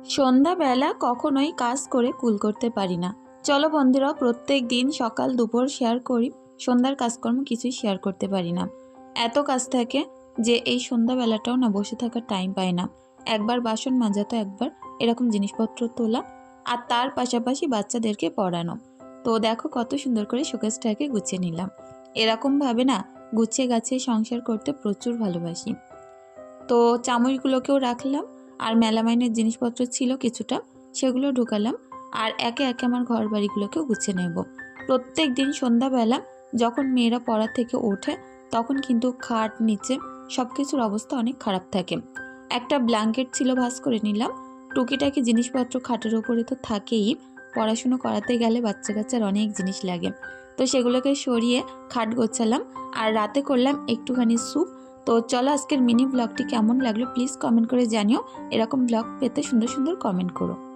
সন্ধ্যাবেলা কখনোই কাজ করে কুল করতে পারি না। চলো বন্ধুরা, প্রত্যেক দিন সকাল দুপুর শেয়ার করি, সন্ধ্যার কাজকর্ম কিছুই শেয়ার করতে পারি না। এত কাজ থাকে যে এই সন্ধ্যাবেলাটাও না বসে থাকার টাইম পাই না। একবার বাসন মাজা তো একবার এরকম জিনিসপত্র তোলা, আর তার পাশাপাশি বাচ্চাদেরকে পড়ানো। তো দেখো কত সুন্দর করে শোকেসটাকে গুছিয়ে নিলাম। এরকমভাবে না গুছিয়ে গাছিয়ে সংসার করতে প্রচুর ভালোবাসি। তো চামচগুলোকেও রাখলাম, আর মেলামাইনের জিনিসপত্র ছিল কিছুটা, সেগুলো ঢুকালাম। আর একে একে আমার ঘর বাড়িগুলোকেও গুছিয়ে নেব। প্রত্যেক দিন সন্ধ্যাবেলা যখন মেয়েরা পড়া থেকে ওঠে তখন কিন্তু খাট নিচে সব কিছুর অবস্থা অনেক খারাপ থাকে। একটা ব্ল্যাঙ্কেট ছিল, ভাঁজ করে নিলাম। টুকিটাকি জিনিসপত্র খাটের ওপরে তো থাকেই, পড়াশুনো করাতে গেলে বাচ্চা কাচ্চার অনেক জিনিস লাগে। তো সেগুলোকে সরিয়ে খাট গোছালাম। আর রাতে করলাম একটুখানি স্যুপ। তো চলো আজকের মিনি ব্লগটি কেমন লাগলো প্লিজ কমেন্ট করে জানিও। এরকম ব্লগ পেতে সুন্দর সুন্দর কমেন্ট করো।